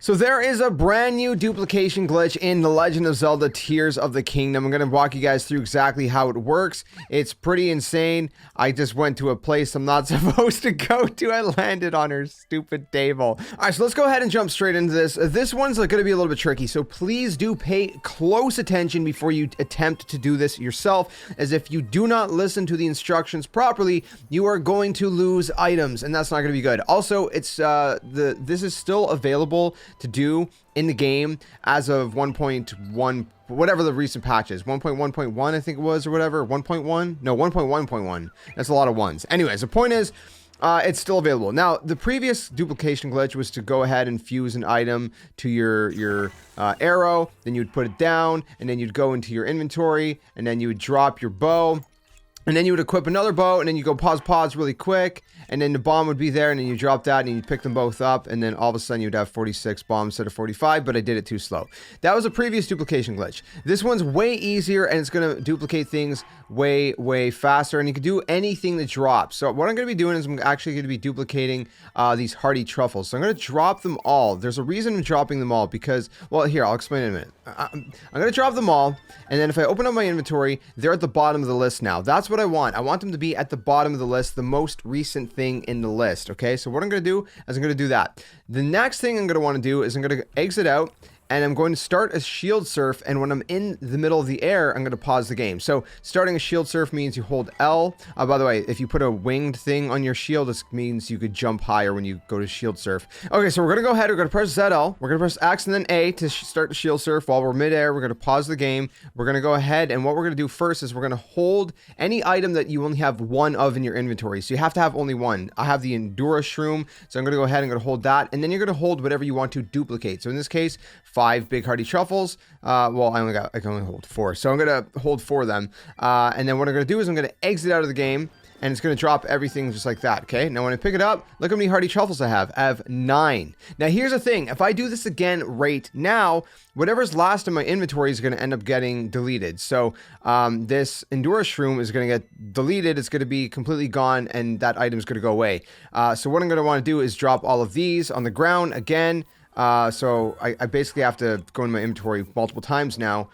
So there is a brand new duplication glitch in The Legend of Zelda Tears of the Kingdom. I'm going to walk you guys through exactly how it works. It's pretty insane. I just went to a place I'm not supposed to go to. I landed on her stupid table. Alright, so let's go ahead and jump straight into this. This one's going to be a little bit tricky, so please do pay close attention before you attempt to do this yourself, as if you do not listen to the instructions properly, you are going to lose items, and that's not going to be good. Also, it's this is still available to do in the game as of 1.1, whatever the recent patch is, 1.1.1 I think it was, or whatever. 1.1, no, 1.1.1. That's a lot of ones. Anyways, the point is, it's still available. Now, the previous duplication glitch was to go ahead and fuse an item to your arrow, then you'd put it down, and then you'd go into your inventory, and then you would drop your bow, and then you would equip another bow, and then you go pause really quick, and then the bomb would be there, and then you drop that, and you pick them both up, and then all of a sudden you'd have 46 bombs instead of 45, but I did it too slow. That was a previous duplication glitch. This one's way easier, and it's going to duplicate things way faster, and you can do anything that drops. So what I'm going to be doing is I'm actually going to be duplicating these hardy truffles. So I'm going to drop them all. There's a reason I'm dropping them all, because, well, here, I'll explain in a minute. I'm going to drop them all, and then if I open up my inventory, they're at the bottom of the list now. That's what I want. I want them to be at the bottom of the list, the most recent thing in the list, okay? So what I'm going to do is I'm going to do that. The next thing I'm going to want to do is I'm going to exit out, and I'm going to start a shield surf, and when I'm in the middle of the air, I'm going to pause the game. So starting a shield surf means you hold L. By the way, if you put a winged thing on your shield, this means you could jump higher when you go to shield surf. Okay, so we're going to go ahead, we're going to press ZL, we're going to press X and then A to start the shield surf. While we're midair, we're going to pause the game. We're going to go ahead, and what we're going to do first is we're going to hold any item that you only have one of in your inventory. So you have to have only one. I have the Endura Shroom, so I'm going to go ahead and I'm going to hold that, and then you're going to hold whatever you want to duplicate. So in this case, 5 big hardy truffles. Well, I can only hold 4, so I'm gonna hold 4 of them, and then what I'm gonna do is I'm gonna exit out of the game, and it's gonna drop everything just like that. Okay, now when I pick it up, look how many hardy truffles I have. I have 9. Now here's the thing, if I do this again right now, whatever's last in my inventory is going to end up getting deleted. So this Endura Shroom is going to get deleted. It's going to be completely gone, and that item is going to go away. So what I'm going to want to do is drop all of these on the ground again. So I basically have to go in my inventory multiple times now,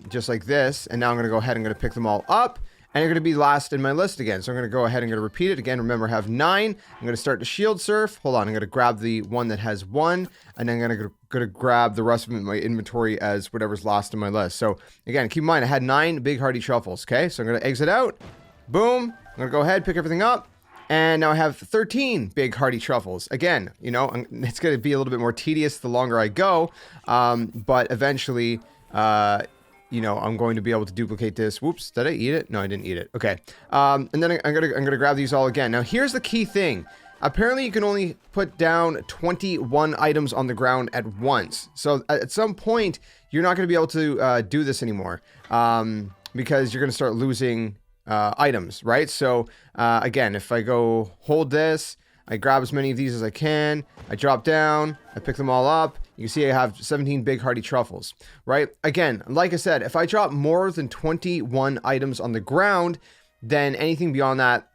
just like this. And now I'm going to go ahead and I'm going to pick them all up, and they're going to be last in my list again. So I'm going to go ahead and I'm going to repeat it again. Remember, I have 9. I'm going to start the shield surf. Hold on. I'm going to grab the one that has 1, and then I'm going to grab the rest of it in my inventory as whatever's last in my list. So again, keep in mind, I had 9 big hardy truffles. Okay. So I'm going to exit out. Boom. I'm going to go ahead, pick everything up. And now I have 13 big hardy truffles. Again, you know, it's going to be a little bit more tedious the longer I go. But eventually, you know, I'm going to be able to duplicate this. Whoops, did I eat it? No, I didn't eat it. Okay. And then I'm gonna grab these all again. Now, here's the key thing. Apparently, you can only put down 21 items on the ground at once. So at some point, you're not going to be able to do this anymore, because you're going to start losing items, right? So again, if I go hold this, I grab as many of these as I can, I drop down, I pick them all up, you can see I have 17 big hardy truffles, right? Again, like I said, if I drop more than 21 items on the ground, then anything beyond that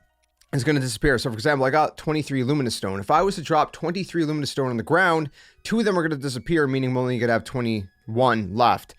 is going to disappear. So for example, I got 23 luminous stone. If I was to drop 23 luminous stone on the ground, 2 of them are going to disappear, meaning I'm only going to have 21 left.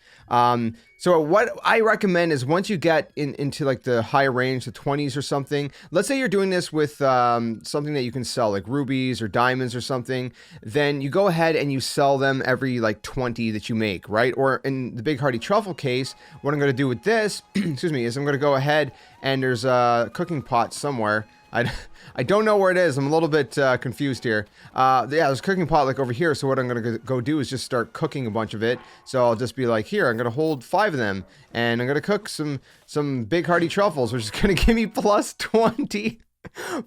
So what I recommend is once you get into like the higher range, the 20s or something, let's say you're doing this with something that you can sell, like rubies or diamonds or something, then you go ahead and you sell them every like 20 that you make, right? Or in the big hardy truffle case, what I'm going to do with this, excuse me, is I'm going to go ahead, and there's a cooking pot somewhere. I don't know where it is. I'm a little bit confused here. Yeah, there's a cooking pot like over here. So what I'm going to go do is just start cooking a bunch of it. So I'll just be like, here, I'm going to hold 5 of them, and I'm going to cook some big hardy truffles, which is going to give me plus 20.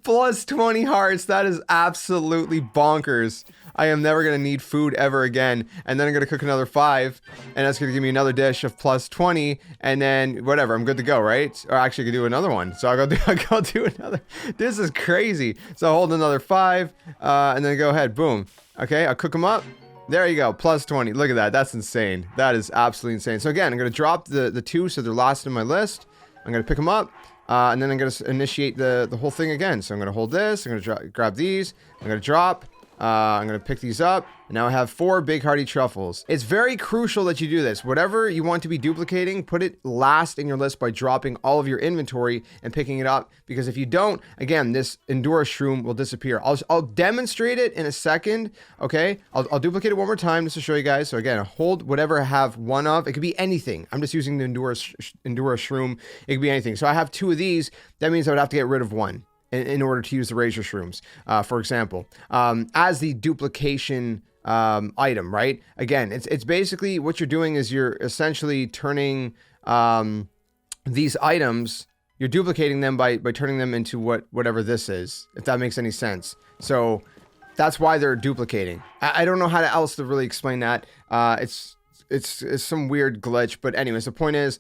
Plus 20 hearts. That is absolutely bonkers. I am never going to need food ever again. And then I'm going to cook another 5, and that's going to give me another dish of plus 20, and then whatever, I'm good to go, right? Or actually I could do another one. So I'll go do another. This is crazy. So I'll hold another 5, and then go ahead, boom. Okay, I'll cook them up. There you go, plus 20. Look at that. That's insane. That is absolutely insane. So again, I'm going to drop the 2, so they're last in my list. I'm going to pick them up. And then I'm going to initiate the whole thing again. So I'm going to hold this. I'm going to grab these. I'm going to drop. I'm going to pick these up. And now I have 4 big hearty truffles. It's very crucial that you do this. Whatever you want to be duplicating, put it last in your list by dropping all of your inventory and picking it up. Because if you don't, again, this Endura shroom will disappear. I'll demonstrate it in a second. Okay, I'll duplicate it one more time just to show you guys. So again, hold whatever I have one of. It could be anything. I'm just using the Endura shroom. It could be anything. So I have 2 of these. That means I would have to get rid of 1 in order to use the razor shrooms, for example, as the duplication item, right? Again, it's basically what you're doing is you're essentially turning these items, you're duplicating them by turning them into whatever this is, if that makes any sense. So that's why they're duplicating. I don't know how else to really explain that. It's some weird glitch, but anyways, the point is,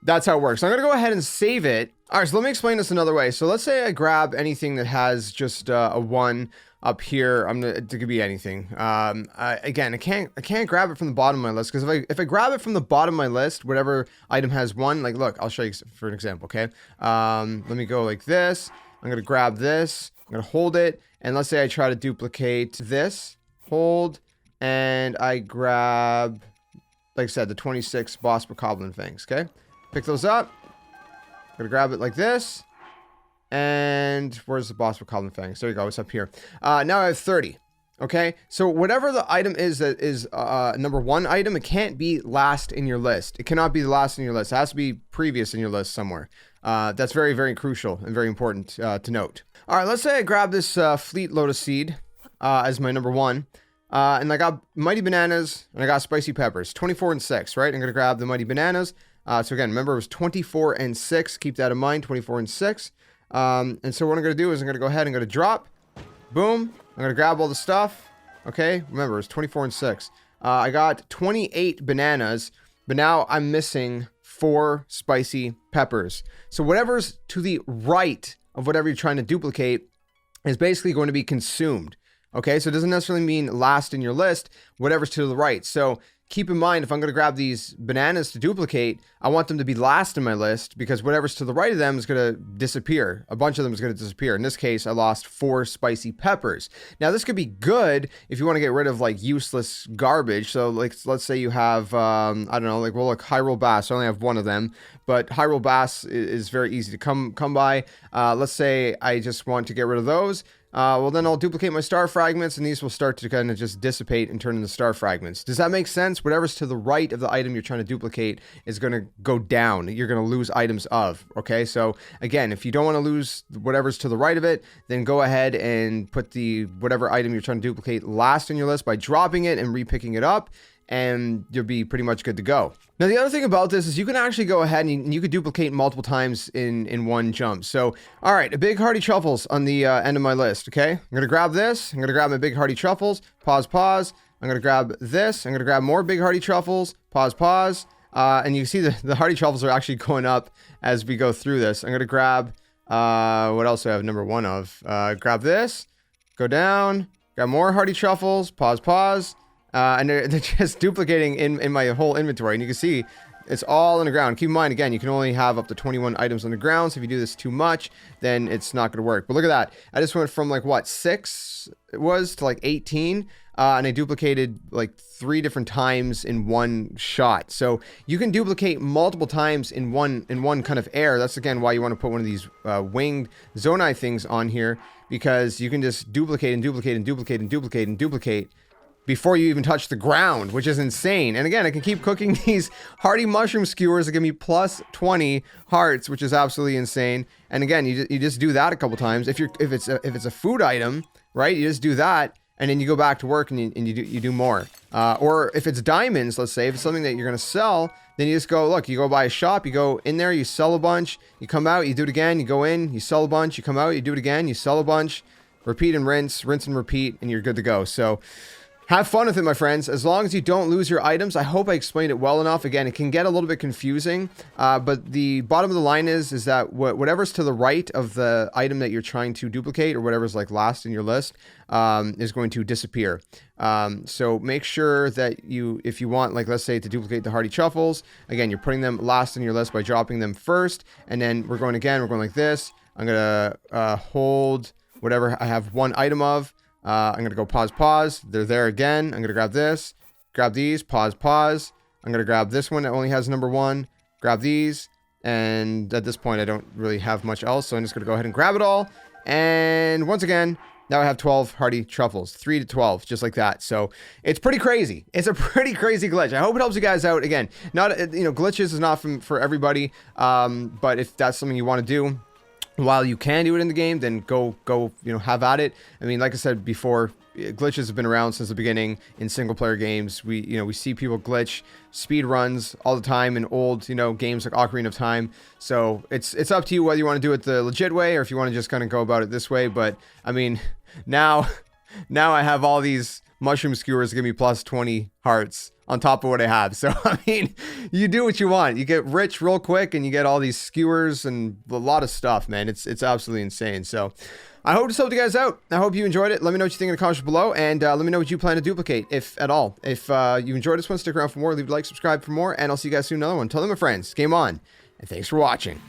that's how it works. So I'm going to go ahead and save it. All right, so let me explain this another way. So let's say I grab anything that has just a 1 up here. It could be anything. Again, I can't grab it from the bottom of my list, because if I grab it from the bottom of my list, whatever item has 1, like look, I'll show you for an example, okay? Let me go like this. I'm going to grab this. I'm going to hold it. And let's say I try to duplicate this. Hold. And I grab, like I said, the 26 boss bokoblin fangs, okay? Pick those up. I'm gonna grab it like this. And where's the boss bokoblin fangs? There you go. It's up here. Now I have 30. Okay. So whatever the item is that is number 1 item, it can't be last in your list. It cannot be the last in your list. It has to be previous in your list somewhere. That's very, very crucial and very important to note. All right. Let's say I grab this Fleet Lotus Seed as my number 1. And I got Mighty Bananas and I got Spicy Peppers. 24 and 6, right? I'm gonna grab the Mighty Bananas. So again, remember it was 24 and 6. Keep that in mind, 24 and 6. And so what I'm going to do is I'm going to go ahead and go to drop. Boom. I'm going to grab all the stuff. Okay. Remember, it's 24 and 6. I got 28 bananas, but now I'm missing 4 spicy peppers. So whatever's to the right of whatever you're trying to duplicate is basically going to be consumed. Okay. So it doesn't necessarily mean last in your list, whatever's to the right. So keep in mind, if I'm going to grab these bananas to duplicate, I want them to be last in my list, because whatever's to the right of them is going to disappear. A bunch of them is going to disappear. In this case, I lost 4 spicy peppers. Now, this could be good if you want to get rid of like useless garbage. So like, let's say you have, I don't know, like, well, look, Hyrule Bass. I only have 1 of them, but Hyrule Bass is very easy to come by. Let's say I just want to get rid of those. Well, then I'll duplicate my star fragments, and these will start to kind of just dissipate and turn into star fragments. Does that make sense? Whatever's to the right of the item you're trying to duplicate is going to go down. You're going to lose items of, okay? So again, if you don't want to lose whatever's to the right of it, then go ahead and put the whatever item you're trying to duplicate last in your list by dropping it and repicking it up, and you'll be pretty much good to go. Now, the other thing about this is you can actually go ahead and you could duplicate multiple times in one jump. So, all right, a big hearty truffles on the end of my list, okay? I'm going to grab this. I'm going to grab my big hearty truffles. Pause. I'm going to grab this. I'm going to grab more big hearty truffles. Pause. And you see the hearty truffles are actually going up as we go through this. I'm going to grab, what else do I have number 1 of? Grab this. Go down. Grab more hearty truffles. Pause. And they're just duplicating in my whole inventory. And you can see it's all on the ground. Keep in mind, again, you can only have up to 21 items on the ground. So if you do this too much, then it's not going to work. But look at that. I just went from like, what, 6 it was to like 18. And I duplicated like 3 different times in one shot. So you can duplicate multiple times in one kind of air. That's, again, why you want to put one of these winged Zonai things on here. Because you can just duplicate before you even touch the ground, which is insane. And again, I can keep cooking these hearty mushroom skewers that give me plus 20 hearts, which is absolutely insane. And again, you just do that a couple times. If it's a food item, right? You just do that, and then you go back to work and you do more. Or if it's diamonds, let's say, if it's something that you're gonna sell, then you just go, look, you go buy a shop, you go in there, you sell a bunch, you come out, you do it again, you go in, you sell a bunch, you come out, you do it again, you sell a bunch, repeat and rinse and repeat, and you're good to go. So have fun with it, my friends. As long as you don't lose your items. I hope I explained it well enough. Again, it can get a little bit confusing, but the bottom of the line is that whatever's to the right of the item that you're trying to duplicate, or whatever's like last in your list, is going to disappear. So make sure that if you want, like, let's say to duplicate the hearty truffles, again, you're putting them last in your list by dropping them first, and then we're going like this. I'm gonna hold whatever I have 1 item of. I'm going to go pause. They're there again. I'm going to grab this, grab these, pause. I'm going to grab this one that only has number 1, grab these. And at this point, I don't really have much else. So I'm just going to go ahead and grab it all. And once again, now I have 12 hearty truffles, 3 to 12, just like that. So it's pretty crazy. It's a pretty crazy glitch. I hope it helps you guys out. Again, not, glitches is not for everybody. But if that's something you want to do, while you can do it in the game, then go, have at it. I mean, like I said before, glitches have been around since the beginning in single player games. We see people glitch speed runs all the time in old, games like Ocarina of Time. So it's up to you whether you want to do it the legit way or if you want to just kind of go about it this way. But I mean, now I have all these mushroom skewers to give me plus 20 hearts on top of what I have. So, I mean, you do what you want. You get rich real quick and you get all these skewers and a lot of stuff, man. It's absolutely insane. So, I hope this helped you guys out. I hope you enjoyed it. Let me know what you think in the comments below, and let me know what you plan to duplicate, if at all. If you enjoyed this one, stick around for more. Leave a like, subscribe for more, and I'll see you guys soon in another one. Tell them, my friends, game on, and thanks for watching.